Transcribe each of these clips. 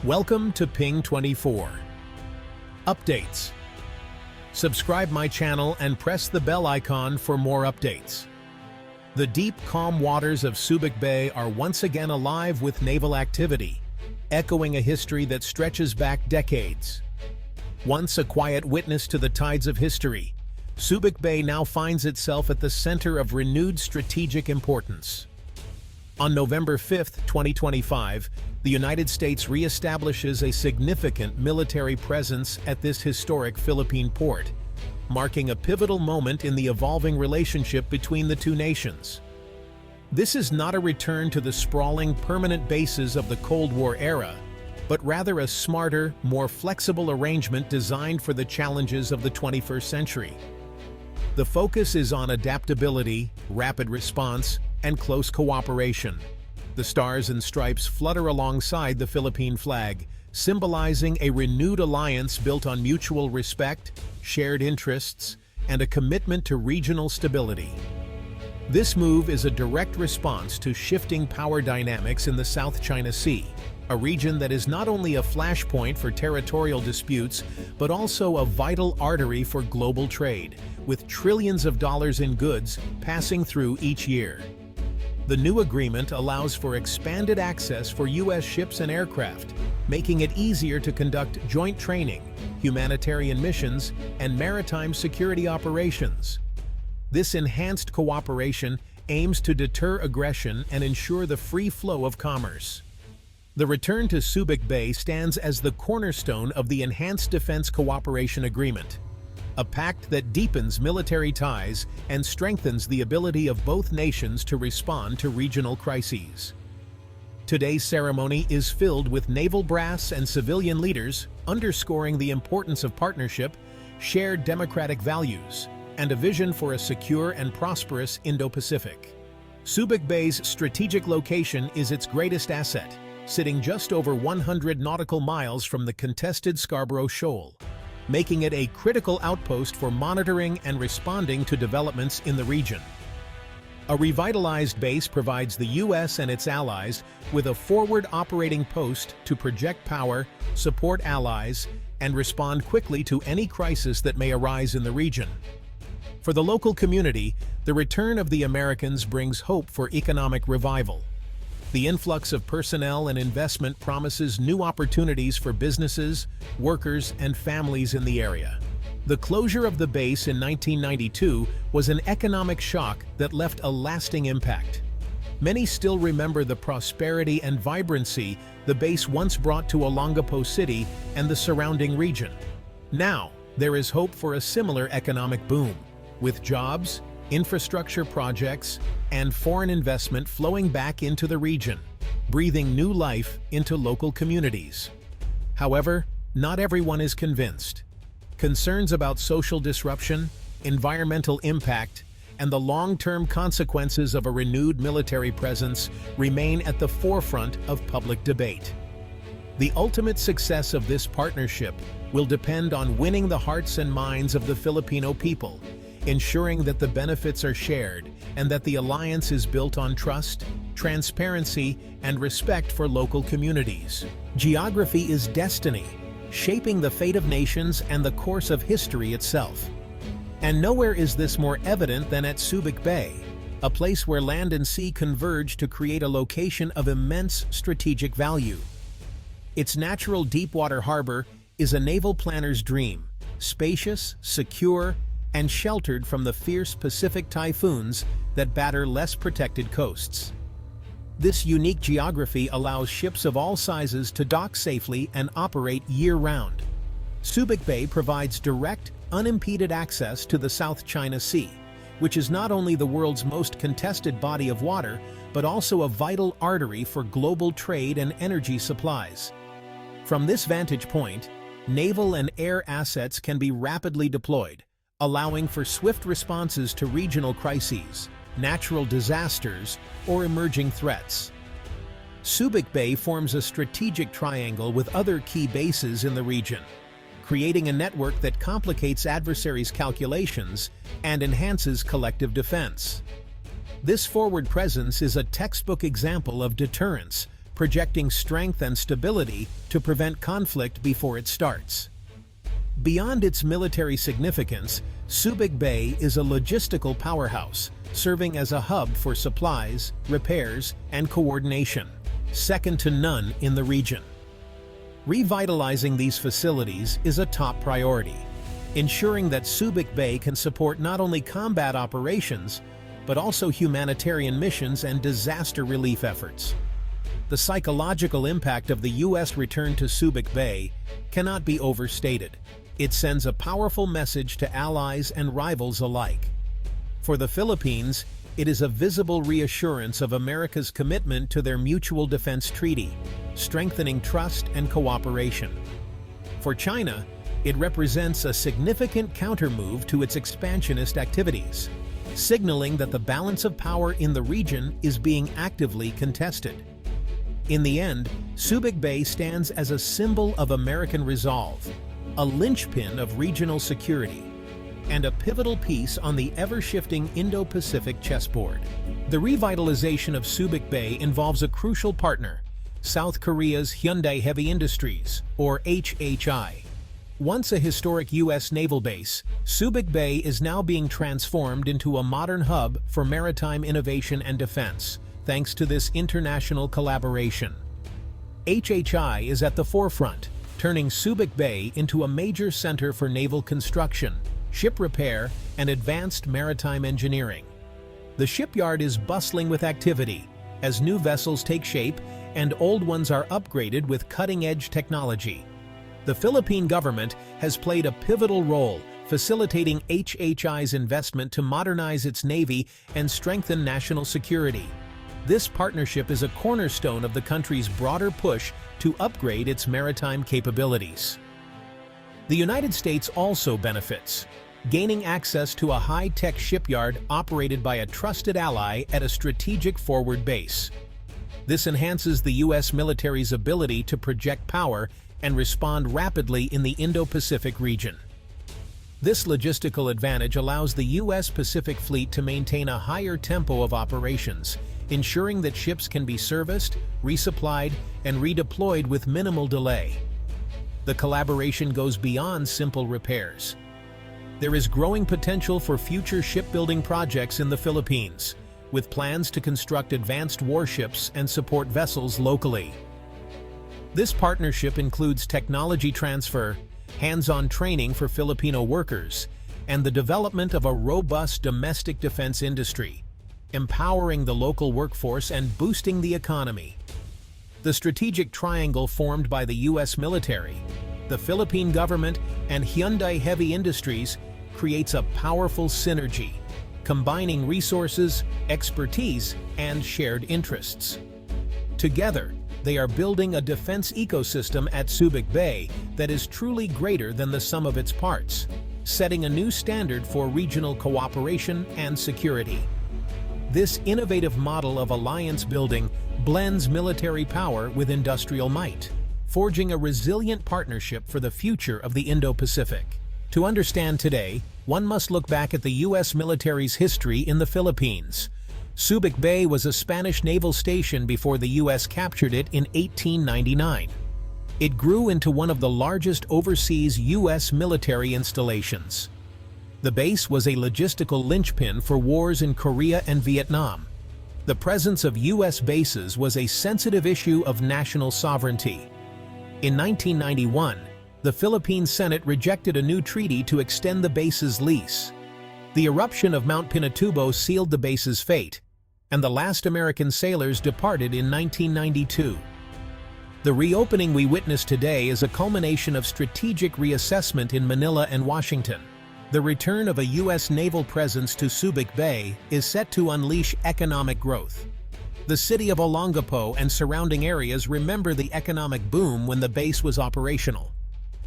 Welcome to Ping 24. Updates. Subscribe my channel and press the bell icon for more updates. The deep, calm waters of Subic Bay are once again alive with naval activity, echoing a history that stretches back decades. Once a quiet witness to the tides of history, Subic Bay now finds itself at the center of renewed strategic importance. On November 5, 2025, the United States reestablishes a significant military presence at this historic Philippine port, marking a pivotal moment in the evolving relationship between the two nations. This is not a return to the sprawling permanent bases of the Cold War era, but rather a smarter, more flexible arrangement designed for the challenges of the 21st century. The focus is on adaptability, rapid response, and close cooperation. The stars and stripes flutter alongside the Philippine flag, symbolizing a renewed alliance built on mutual respect, shared interests, and a commitment to regional stability. This move is a direct response to shifting power dynamics in the South China Sea, a region that is not only a flashpoint for territorial disputes, but also a vital artery for global trade, with trillions of dollars in goods passing through each year. The new agreement allows for expanded access for U.S. ships and aircraft, making it easier to conduct joint training, humanitarian missions, and maritime security operations. This enhanced cooperation aims to deter aggression and ensure the free flow of commerce. The return to Subic Bay stands as the cornerstone of the Enhanced Defense Cooperation Agreement, a pact that deepens military ties and strengthens the ability of both nations to respond to regional crises. Today's ceremony is filled with naval brass and civilian leaders, underscoring the importance of partnership, shared democratic values, and a vision for a secure and prosperous Indo-Pacific. Subic Bay's strategic location is its greatest asset, sitting just over 100 nautical miles from the contested Scarborough Shoal, making it a critical outpost for monitoring and responding to developments in the region. A revitalized base provides the U.S. and its allies with a forward operating post to project power, support allies, and respond quickly to any crisis that may arise in the region. For the local community, the return of the Americans brings hope for economic revival. The influx of personnel and investment promises new opportunities for businesses, workers, and families in the area. The closure of the base in 1992 was an economic shock that left a lasting impact. Many still remember the prosperity and vibrancy the base once brought to Olongapo City and the surrounding region. Now, there is hope for a similar economic boom, with jobs, infrastructure projects, and foreign investment flowing back into the region, breathing new life into local communities. However, not everyone is convinced. Concerns about social disruption, environmental impact, and the long-term consequences of a renewed military presence remain at the forefront of public debate. The ultimate success of this partnership will depend on winning the hearts and minds of the Filipino people, ensuring that the benefits are shared and that the alliance is built on trust, transparency, and respect for local communities. Geography is destiny, shaping the fate of nations and the course of history itself. And nowhere is this more evident than at Subic Bay, a place where land and sea converge to create a location of immense strategic value. Its natural deepwater harbor is a naval planner's dream, spacious, secure, and sheltered from the fierce Pacific typhoons that batter less protected coasts. This unique geography allows ships of all sizes to dock safely and operate year-round. Subic Bay provides direct, unimpeded access to the South China Sea, which is not only the world's most contested body of water, but also a vital artery for global trade and energy supplies. From this vantage point, naval and air assets can be rapidly deployed, allowing for swift responses to regional crises, natural disasters, or emerging threats. Subic Bay forms a strategic triangle with other key bases in the region, creating a network that complicates adversaries' calculations and enhances collective defense. This forward presence is a textbook example of deterrence, projecting strength and stability to prevent conflict before it starts. Beyond its military significance, Subic Bay is a logistical powerhouse, serving as a hub for supplies, repairs, and coordination, second to none in the region. Revitalizing these facilities is a top priority, ensuring that Subic Bay can support not only combat operations, but also humanitarian missions and disaster relief efforts. The psychological impact of the U.S. return to Subic Bay cannot be overstated. It sends a powerful message to allies and rivals alike. For the Philippines, it is a visible reassurance of America's commitment to their mutual defense treaty, strengthening trust and cooperation. For China, it represents a significant countermove to its expansionist activities, signaling that the balance of power in the region is being actively contested. In the end, Subic Bay stands as a symbol of American resolve, a linchpin of regional security, and a pivotal piece on the ever-shifting Indo-Pacific chessboard. The revitalization of Subic Bay involves a crucial partner, South Korea's Hyundai Heavy Industries, or HHI. Once a historic U.S. naval base, Subic Bay is now being transformed into a modern hub for maritime innovation and defense, thanks to this international collaboration. HHI is at the forefront, turning Subic Bay into a major center for naval construction, ship repair, and advanced maritime engineering. The shipyard is bustling with activity as new vessels take shape and old ones are upgraded with cutting-edge technology. The Philippine government has played a pivotal role facilitating HHI's investment to modernize its navy and strengthen national security. This partnership is a cornerstone of the country's broader push to upgrade its maritime capabilities. The United States also benefits, gaining access to a high-tech shipyard operated by a trusted ally at a strategic forward base. This enhances the U.S. military's ability to project power and respond rapidly in the Indo-Pacific region. This logistical advantage allows the U.S. Pacific Fleet to maintain a higher tempo of operations, ensuring that ships can be serviced, resupplied, and redeployed with minimal delay. The collaboration goes beyond simple repairs. There is growing potential for future shipbuilding projects in the Philippines, with plans to construct advanced warships and support vessels locally. This partnership includes technology transfer, hands-on training for Filipino workers, and the development of a robust domestic defense industry, empowering the local workforce and boosting the economy. The strategic triangle formed by the U.S. military, the Philippine government, and Hyundai Heavy Industries creates a powerful synergy, combining resources, expertise, and shared interests. Together, they are building a defense ecosystem at Subic Bay that is truly greater than the sum of its parts, setting a new standard for regional cooperation and security. This innovative model of alliance building blends military power with industrial might, forging a resilient partnership for the future of the Indo-Pacific. To understand today, one must look back at the U.S. military's history in the Philippines. Subic Bay was a Spanish naval station before the U.S. captured it in 1899. It grew into one of the largest overseas U.S. military installations. The base was a logistical linchpin for wars in Korea and Vietnam. The presence of U.S. bases was a sensitive issue of national sovereignty. In 1991, the Philippine Senate rejected a new treaty to extend the base's lease. The eruption of Mount Pinatubo sealed the base's fate, and the last American sailors departed in 1992. The reopening we witness today is a culmination of strategic reassessment in Manila and Washington. The return of a U.S. naval presence to Subic Bay is set to unleash economic growth. The city of Olongapo and surrounding areas remember the economic boom when the base was operational.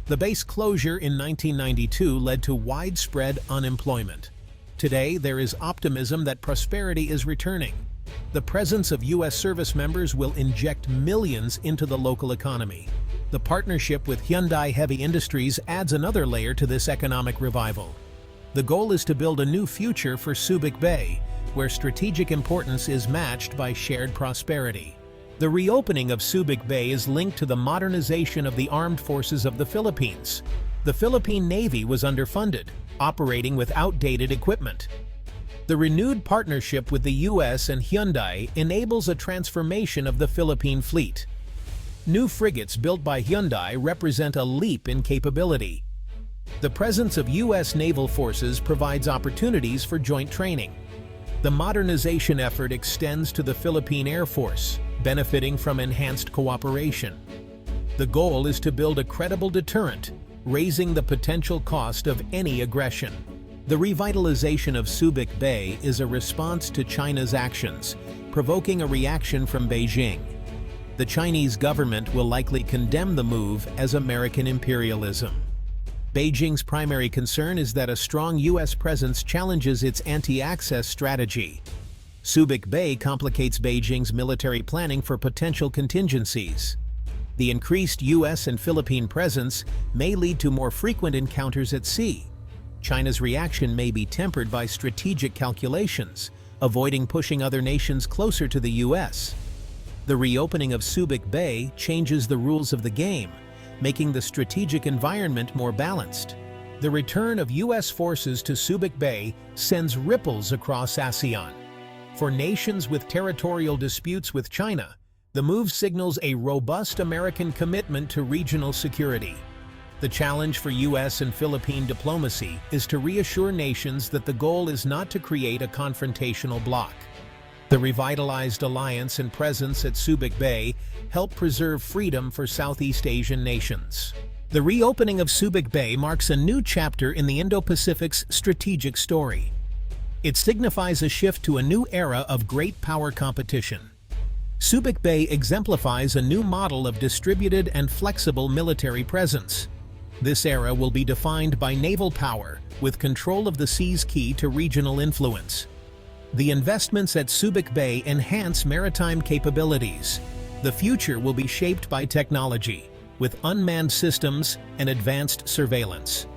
The base closure in 1992 led to widespread unemployment. Today, there is optimism that prosperity is returning. The presence of U.S. service members will inject millions into the local economy. The partnership with Hyundai Heavy Industries adds another layer to this economic revival. The goal is to build a new future for Subic Bay, where strategic importance is matched by shared prosperity. The reopening of Subic Bay is linked to the modernization of the armed forces of the Philippines. The Philippine Navy was underfunded, operating with outdated equipment. The renewed partnership with the US and Hyundai enables a transformation of the Philippine fleet. New frigates built by Hyundai represent a leap in capability. The presence of US naval forces provides opportunities for joint training. The modernization effort extends to the Philippine Air Force, benefiting from enhanced cooperation. The goal is to build a credible deterrent, raising the potential cost of any aggression. The revitalization of Subic Bay is a response to China's actions, provoking a reaction from Beijing. The Chinese government will likely condemn the move as American imperialism. Beijing's primary concern is that a strong US presence challenges its anti-access strategy. Subic Bay complicates Beijing's military planning for potential contingencies. The increased US and Philippine presence may lead to more frequent encounters at sea. China's reaction may be tempered by strategic calculations, avoiding pushing other nations closer to the US. The reopening of Subic Bay changes the rules of the game, making the strategic environment more balanced. The return of US forces to Subic Bay sends ripples across ASEAN. For nations with territorial disputes with China, the move signals a robust American commitment to regional security. The challenge for US and Philippine diplomacy is to reassure nations that the goal is not to create a confrontational bloc. The revitalized alliance and presence at Subic Bay help preserve freedom for Southeast Asian nations. The reopening of Subic Bay marks a new chapter in the Indo-Pacific's strategic story. It signifies a shift to a new era of great power competition. Subic Bay exemplifies a new model of distributed and flexible military presence. This era will be defined by naval power, with control of the seas key to regional influence. The investments at Subic Bay enhance maritime capabilities. The future will be shaped by technology, with unmanned systems and advanced surveillance.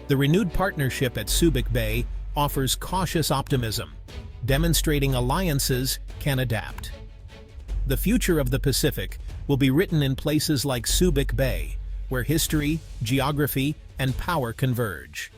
The renewed partnership at Subic Bay offers cautious optimism, demonstrating alliances can adapt. The future of the Pacific will be written in places like Subic Bay, where history, geography, and power converge.